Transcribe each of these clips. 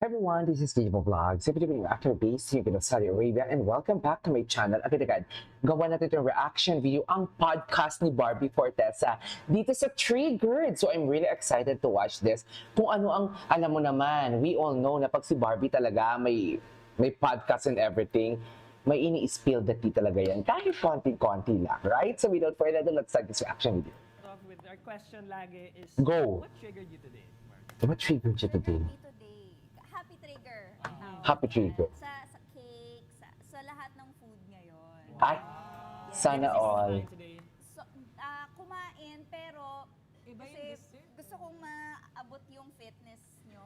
Everyone, this is Digital Vlogs, a Filipino actor based here in Saudi Arabia, and welcome back to my channel. Agad-agad, gawa natin itong reaction video, ang podcast ni Barbie Fortesa dito sa Triggered. So I'm really excited to watch this. Kung ano ang, alam mo naman, we all know na pag si Barbie talaga may podcast and everything, may ini-spill the tea talaga yan. Kahit konti-konti lang, right? So without further ado, let's start this reaction video. Off with our question lagi is, Go. what triggered you today, Mark? What triggered you today? Happy trigger. ang tawag Happy niya. trigger. Sa cake, sa lahat ng food ngayon. Ay, sana all. Today, So, kumain pero Iba yung kasi dessert. gusto kong maabot yung fitness nyo.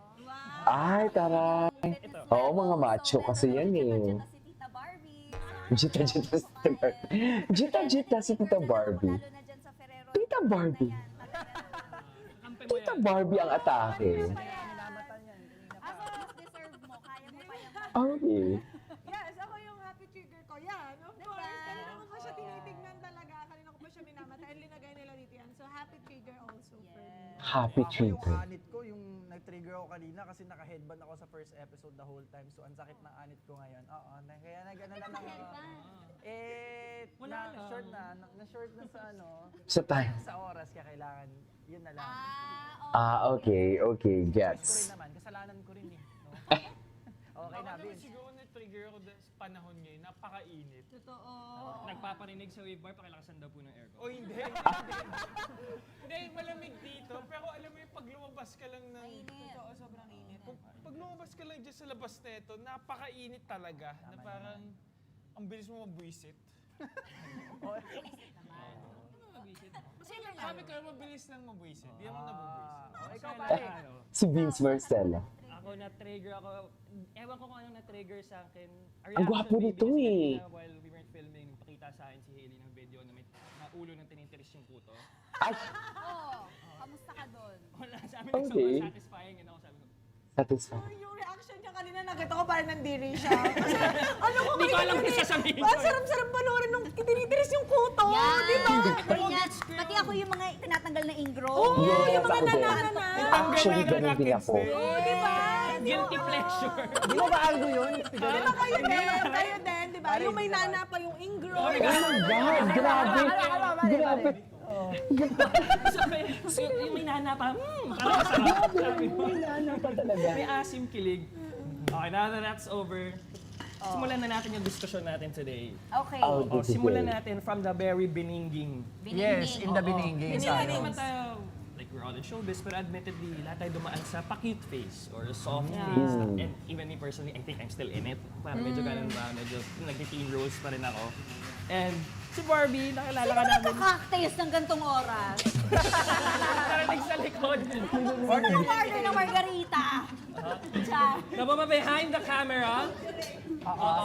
Ay, taray. Fitness Oo, level. mga macho So, kasi yan eh. Jita si Tita Barbie. Jita-jita si Tita Barbie. Jita-jita si Tita Barbie. Lalo na dyan sa Ferrero. Tita Barbie. Na yan, talagang- kampe mo Tita yan. Barbie ang atake. Mas deserve mo. Kaya mo pa yung Okay. Yes, ako yung happy trigger ko. Yan, of Diba? course. Kanina ko pa siya tinitignan talaga. Kanina ko pa siya minamata. And linagay nila dito yan. So, happy trigger also for me. Happy Ako yung trigger. anit ko, yung nag-trigger ako kanina kasi naka-headband ako sa first episode the whole time. So, ang sakit ng anit ko ngayon. Oo, kaya nag-ano lang ako. Wala lang. Na-short na sa ano, Sa time. sa oras, kaya kailangan, yun na lang. Okay, Choice ko gets. rin naman, kasalanan ko rin eh. No? Okay na, Ako naman Vince. siguro na-trigger ako dahil sa panahon ngayon, napakainit. Totoo. Nagpaparinig sa wave bar, pakilakasan daw po ng aircon. O hindi. Hindi, malamig dito. Pero alam mo yung pag lumabas ka lang ng... Totoo, sobrang init. Pag lumabas ka lang dyan sa labas na ito, napakainit talaga. Na parang ang bilis mo mabuisit. Sabi ko, mabilis lang mabuisit. Di ako nabubuisit. Ikaw pare. Si Vince Marcelo. Ako na-trigger ako, ewan ko kung anong na-trigger sa akin. Our Ang gwapo reaction nito videos eh. kanina While we weren't filming, pakita sa akin si Hailey ng video na may na ulo ng tinitiris yung puto. Ay, Oo. Kamusta ka doon? Wala, sabi Okay. ko sobrang satisfying and ako sabi ko, satisfied. Yung reaction niya kanina, nakita ko parang nandiri siya. Kasi, ano ko hindi ko alam kung sasabihin ko. Ang sarap-sarap panoorin nung tinitiris yung kuto. Yan! Di ba? Ganyan. Pati ako yung mga tinatanggal na ingro. Yes, yung mga ako din. nanana. Actually, ganun din ako. Di ba? Guilty pleasure. Di ba bago yun? Di ba kayo din, di ba? Yung may nana pa yung ingro. Oh my God, grabe. Grabe. So, yung may nana pa, parang masarap. Sabi ko. May nana pa talaga. May asim kilig. Okay, now that that's over, simulan na natin yung discussion natin today. Okay. Oh, O, simulan natin from the very beninging. Yes, in the bininging. Hindi sa naman ano. tayo, like we're all in showbiz, pero admittedly, lahat tayo dumaan sa pa-cute face or a soft face. And even me personally, I think I'm still in it. Parang medyo ganun ba, medyo nag-teen roles pa rin ako. And si Barbie, nakilala ka namin. Nagka-cocktails ng gantong oras. Narinig sa likod. Order ng margarita. Diyan. Naba ba behind the camera?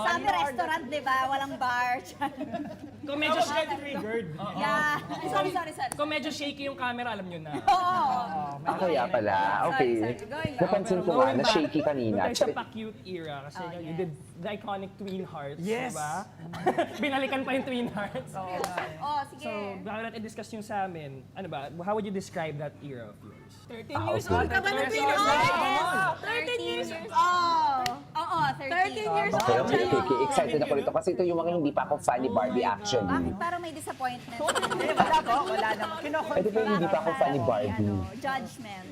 Sabi restaurant, di ba? Walang bar. Kung medyo, Triggered. Yeah. Sorry. kung medyo shaky yung camera, alam nyo na. Oo. Ako ya pala. Okay. Sorry. Going back. Napansin ko nga, na shaky kanina. Doon tayo sa pa-cute era kasi you did the iconic Twin Hearts, Yes. diba? Binalikan pa yung Twin Hearts. Oh, sige. So, baka natin i-discuss yung sa amin. Ano ba? How would you describe that era of yours? 13 years old ka ba nung Yes. Pinoy? 13 years old. Oh. Oo, 13. 13 years Okay, old. okay. Excited ako nito kasi ito yung mga hindi pa ako fan ni Barbie actually. Bakit parang may disappointment? Wala po, wala naman. Ito pa yung hindi pa ako fan ni Barbie. Judgment.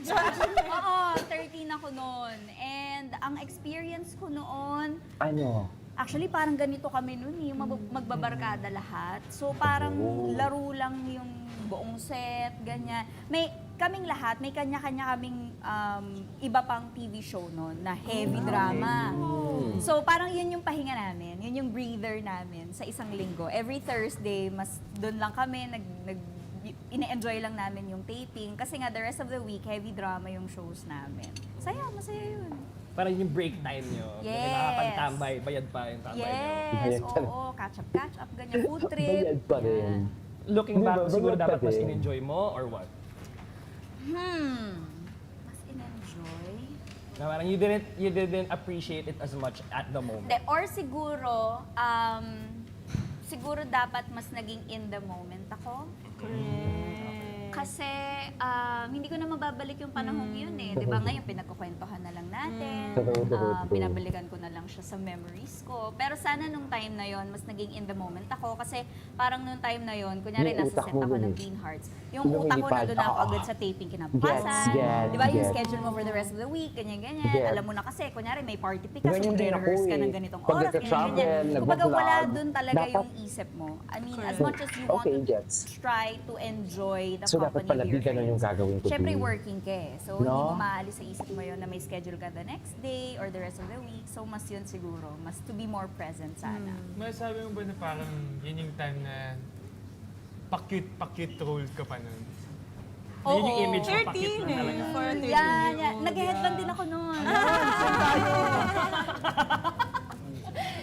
Oo, 13 ako noon. And ang experience ko noon, Ano? actually parang ganito kami noon, yung magbabarkada lahat. So parang laro lang yung buong set, ganyan. Kaming lahat, may kanya-kanya kaming iba pang TV show noon na heavy drama. So parang yun yung pahinga namin, yun yung breather namin sa isang linggo. Every Thursday, mas doon lang kami, ine-enjoy lang namin yung taping. Kasi nga, the rest of the week, heavy drama yung shows namin. Masaya yun. Parang yung break time nyo. Kasi Yes. nakapag-tambay, bayad pa yung tambay nyo. Yes, Bayad pa rin. oo, catch up, ganyan, food trip. Bayad pa rin. Yan. Looking back, Bayad siguro pa dapat mas din. in-enjoy mo or what? Mas in-enjoy? Na parang you didn't appreciate it as much at the moment. De, or siguro dapat mas naging in the moment ako. Kasi hindi ko na mababalik yung panahong yun eh. Di ba ngayon, pinagkukwentuhan na lang natin. Pinabalikan ko na lang siya sa memories ko. Pero sana nung time na yon mas naging in the moment ako. Kasi parang nung time na yon kunyari Yung nasa utak set mo ako dun ng eh. Green Hearts. Yung Lumilipad. utak ko nandun na ako Ah. agad sa taping kinabukasan. Gets, Di ba yung gets. schedule mo for the rest of the week, ganyan-ganyan. Gets. Alam mo na kasi, kunyari may party pick ka, so Ganyan din ako magre-rehearse ka eh. ng ganitong Pag oras, nagka-travel, ganyan-ganyan. Kumbaga wala nagbo-vlog, dun talaga dapat- yung isip mo. I mean, as much as you want Okay, to gets. try to enjoy the So, dapat company pala of your di ganun yung friends. gagawin ko Siyempre, din. working ka eh. So, No? hindi mo maalis sa isip mo yun na may schedule ka the next day or the rest of the week. So, mas yun siguro. Mas to be more present sana. Masasabi mo ba na parang yun yung time na pa-cute role ka pa nun? Yun yung Oo. image mo, pakit lang talaga. For a 13 Yan, year yan. old, Nag-headband yeah. din ako noon.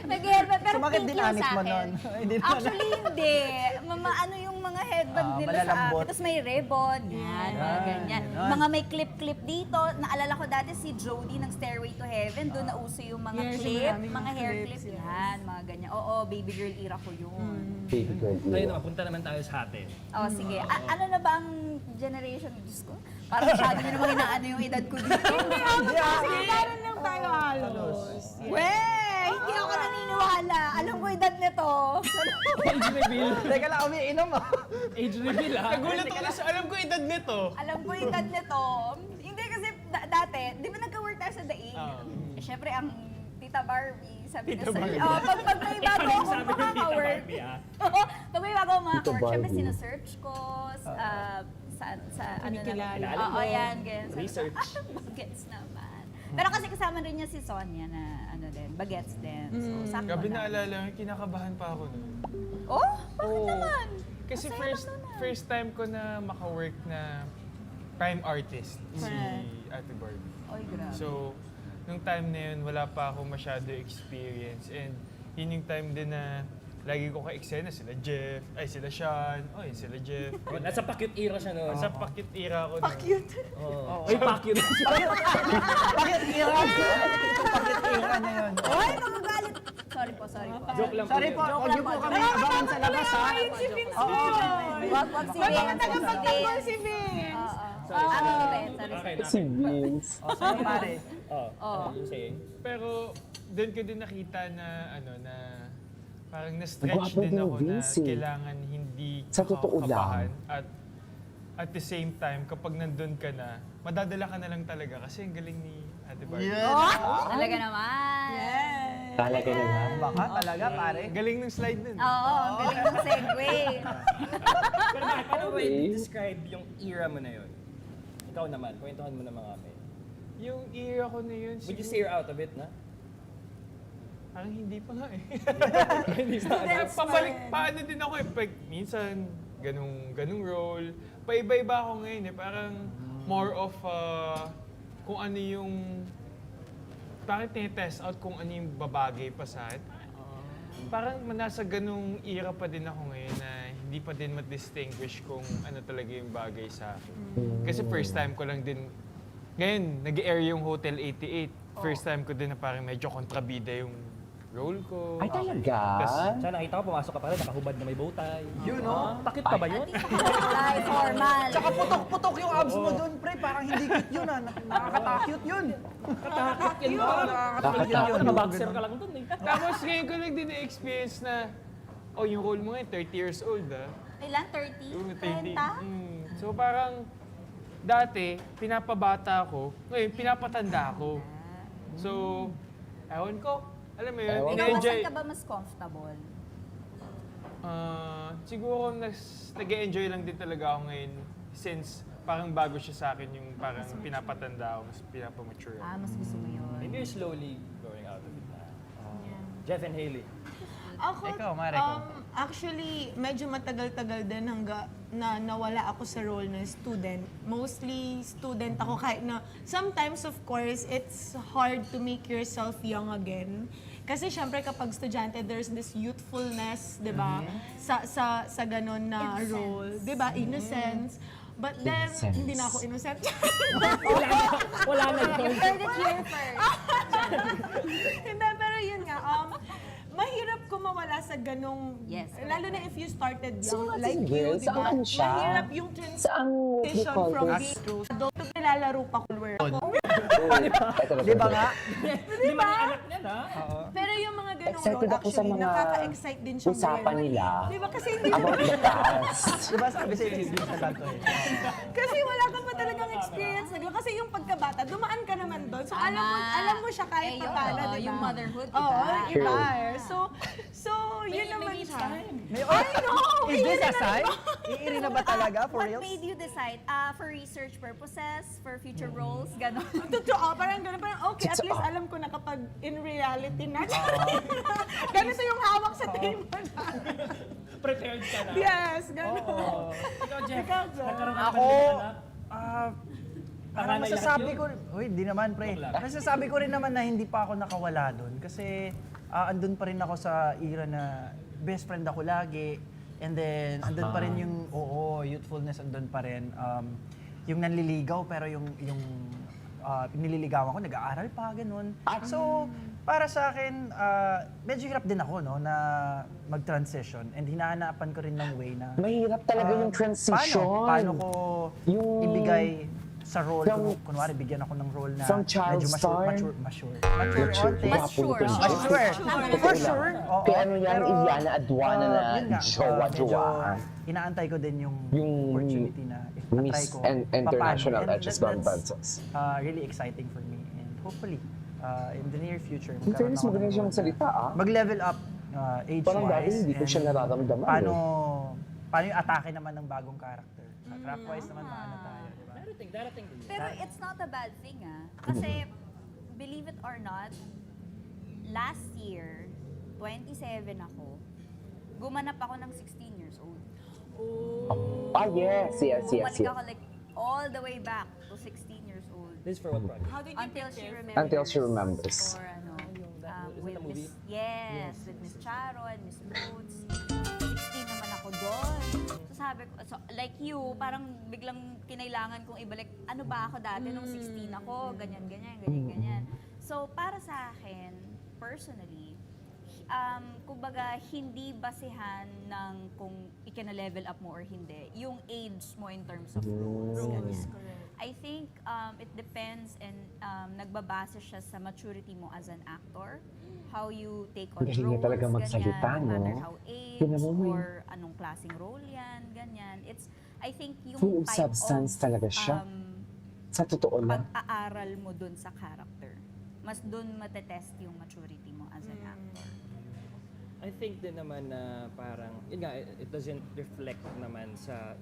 Nag-headband, pero So, bakit pink yung dinamit sa mo akin. nun? Hindi naman. Actually, hindi. Ano yung mga headband nila sa malalambot. akin. Tapos may ribbon, yan, mga Yan, ganyan. ganon. Mga may clip-clip dito. Naalala ko dati si Jodie ng Stairway to Heaven. Doon nauso yung mga Yes, clip, maraming mga hair clips, clip. yes. Yan, mga ganyan. Oo, baby girl era ko yun. Baby girl. Tayo naman, punta naman tayo sa atin. Oh, sige. Ano na ba ang generation? Diyos ko, parang masyado nyo namang inaano yung edad ko dito. Sige, parang lang tayo halos. Weh! Hindi ako naniniwala. Alam ko edad nito. Age reveal. Teka lang, umiinom mo. Age reveal ah. Nagulat ako sa alam ko edad nito. Alam ko edad nito. Hindi kasi dati, di ba nagka-work tayo sa Daig? Siyempre, ang Tita Barbie, sabi Tita na Barbie. Oh, pag may bago Ikaw yung akong sabi ng Tita makaka-work. Barbie, ah. Oo, pag may bago akong makaka-work, Tita siyempre Barbie. sinesearch ko sa ano na. Kinikilala Oo, mo. yan, ganyan. Sabi ko, Research. bagets naman. Pero kasi kasama rin niya si Sonia na ano din, bagets din. So, sakto Gabi na. naalala ko, kinakabahan pa ako nun. Oh, bakit Oo. naman? Kasi Masaya first lang naman. first time ko na maka-work na prime artist, si Correct. Ate Barbie. Oy, grabe. So, nung time na yun, wala pa ako masyado experience. And yun yung time din na lagi ko ka-eksena sila Jeff, ay sila Sean, oy sila Jeff. Oh, nasa pa-cute era siya noon. Sa pakit era ko. Cute. Oh. Ay, pa-cute. Bakit ira? Bakit ira na yun? Oy, magagalit. Sorry po, sorry po. Joke lang Sorry po, yun. huwag niyo po kami abangan sa labas ha. Si Vince. Wag si Wala Vince. ka tagapagtanggol si Vince. Oo. Ano si Vince? Sorry. Okay, Si Vince. Oh, sorry pare. Oh, ano yung saying? Pero doon ko din nakita na ano na parang na-stretch Gwapo din din ako na Vince eh. kailangan hindi Sa totoo lang. kakabahan. At the same time, kapag nandun ka na, madadala ka na lang talaga kasi ang galing ni Ate Barbie. Talaga naman. Talaga naman. Baka talaga pare. Ang galing ng slide nun. Oo, ang galing ng segue. Pero bakit, paano ba i-describe yung era mo na yun? Ikaw naman, kwentuhan mo naman kami. Yung era ko na yun, Would you siguro, say you're out of it na? parang hindi pa nga eh. Hindi sa Pabalik, paano din ako eh. Pag, minsan, ganung role. Paiba-iba ako ngayon eh. Parang more of kung ano yung, bakit test out kung ano yung babagay pa sa akin. Parang nasa ganung era pa din ako ngayon na hindi pa din ma-distinguish kung ano talaga yung bagay sa akin. Kasi first time ko lang din, ngayon, nag-air yung Hotel 88. First time ko din na parang medyo kontrabida yung role ko. Ay, talaga? Sana nakita ko, pumasok ka pala, nakahubad na may bow tie. Yun, no? Pakit pa ba yun? Ay, formal. Tsaka putok-putok yung abs mo doon, pre. Parang hindi cute yun, ha. Nakakatakute yun. Katakot yun ba? Nakakatakot yun. Nakaboxer ka lang dun eh. Tapos ngayon ko lang din na-experience na, oh, yung role mo ngayon, 30 years old, ah. Ilan? 30? Yung 30? So parang, dati, pinapabata ako, ngayon, pinapatanda ako. So, ewan ko, alam mo yun, Ewan ko. Ikaw, saan in-enjoy. ka ba mas comfortable? Siguro, nag-enjoy lang din talaga ako ngayon since parang bago siya sa akin yung parang pinapatanda ako, mas pinapamature ako. Mas gusto mo yun. Maybe you're slowly going out of it na. Jeff and Hailey. Ako, Ikaw, Mare, ikaw. actually, medyo matagal-tagal din hangga na nawala ako sa role ng student. Mostly student ako kahit na sometimes, of course, it's hard to make yourself young again. Kasi syempre kapag estudyante, there's this youthfulness, di ba? Sa ganon na role. Di ba? Innocence. But then, Innocence. hindi na ako innocent. Wala na You yun. heard it here first. Hindi, pero yun nga, mahirap ko mawala sa sa ganong, Yes. lalo na if you started So, young, Ate like Girl, you, di ba? saan siya? Mahirap yung Saan what do you transition call from this? being adult to nilalaro pa kulwer ako. Ito na Di ba nga? Di ba yung anak niya na? Pero yung mga ganong Excited role, ako sa actually, mga nakaka-excite din siyang usapan gawin. nila Di ba? Kasi hindi about the past. Di ba sabi sa inyo sa kanto eh? Kasi wala ka pa talagang experience na gano'n. Kasi yung pagkabata, dumaan ka naman doon. So alam mo siya kahit Eh, pa paano, oo, di ba? yung motherhood, Oo, iba. iba. True. So yun naman Maybe it's siya. time. I know! Is this a sign? Iiri na ba talaga? For What reals? made you decide? For research purposes, for future roles, gano'n? Totoo, parang gano'n. Parang okay, at least alam ko na kapag in reality na. Ganito yung hawak sa table na. Prepared ka na. Yes, gano'n. Ikaw, Jeff, Ikaw, Jeff. nagkaroon ka na ba Ako, ng anak? parang Panganay masasabi lahat ko, uy, di naman pre. Masasabi ko rin naman na hindi pa ako nakawala doon kasi andun pa rin ako sa era na best friend ako lagi. And then, andun pa rin yung, youthfulness andun pa rin. Yung nanliligaw pero yung nililigawan ko, nag-aaral pa, ganun. So, para sa akin, medyo hirap din ako, no, na mag-transition. And hinahanapan ko rin ng way na Mahirap talaga yung transition. Paano ko Yung- ibigay sa role From- ko? Kunwari, bigyan ako ng role na from child medyo star? mature Mature. onte. Mas sure. Mature. For sure. Oo. Kaya ano yan, Pero, Iliana Aduana na yun nga, jowa-jowa. medyo inaantay ko din yung Yung opportunity na if Miss na-try ko, and International papaano. And Edges that's, Banbansos. really exciting for me. And hopefully, in the near future, In fairness, magkaroon ako magaling ng siyang role salita, na mag-level up age-wise. Parang dati hindi ko and siya nararamdaman, Paano yung atake naman ng bagong character? Sa craft-wise naman, maano tayo, di ba? Darating din. Pero it's not a bad thing, ah. Kasi, believe it or not, last year, 27 ako, gumanap ako ng 16 years old. Yes. Bumalik ako like all the way back to 16 years old. This is for what project? How did you Until she prepare? remembers. Until she remembers. Or ano, Is it with a movie? Yes, with Miss Charo and Miss Boots. 16 naman ako doon. So sabi ko, so like you, parang biglang kinailangan kong ibalik, ano ba ako dati nung 16 ako, ganyan. So para sa akin, personally, kumbaga, hindi basihan ng kung ikina-level up mo or hindi, yung age mo in terms of roles. Ganyan. I think it depends and nagbabase siya sa maturity mo as an actor, how you take on Galing niya roles, talaga magsalita, ganyan, no matter no? how age Tingnan mo, may- or anong klaseng role yan, ganyan. It's, I think yung Full of type substance of, talaga siya. Sa totoo lang. pag-aaral mo dun sa character, mas dun matetest yung maturity mo as an actor. I think din naman na parang, yun nga, it doesn't reflect naman sa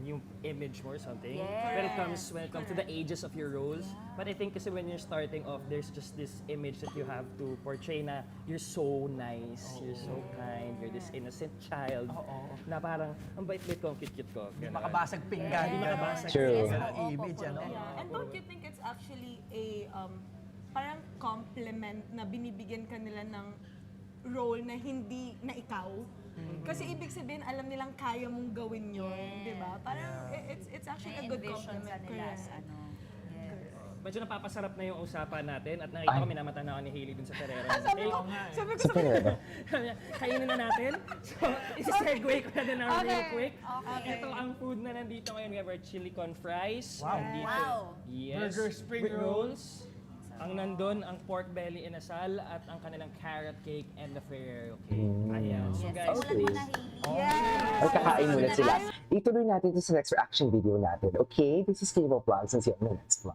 yung image mo or something. Yes. When it comes to the ages of your roles. But I think kasi when you're starting off, there's just this image that you have to portray na you're so nice, you're so kind, you're this innocent child. Na parang, ang bait-bait ko, ang cute-cute ko. Ganun. Makabasag pinggan. Hindi makabasag. True. Yes, Ganun, oo, image, oo, ano? oo. And don't you think it's actually a parang compliment na binibigyan ka nila ng role na hindi na ikaw? Kasi ibig sabihin, alam nilang kaya mong gawin yun, di ba? Parang it's actually a good Na-envision compliment. ka nila as Correct. ano. Yes. Medyo napapasarap na yung usapan natin at nakita ko minamata na ako ni Hailey dun sa Ferrero. Sabi ko Sa Pereira. Kainin na natin. So, isi-segue ko na din real Okay. quick. Okay. Ito ang food na nandito ngayon. We have our chili con fries. Wow. Nandito. Wow. Yes. Burger, spring rolls. Ang nandun, ang pork belly inasal at ang kanilang carrot cake and the Ferrero cake. Ayan. So Yes. guys, Simulan mo na, Hailey. Ay, kakain muna sila. Ituloy natin ito sa next reaction video natin. Okay? This is K-pop Vlogs and see you on the next vlog.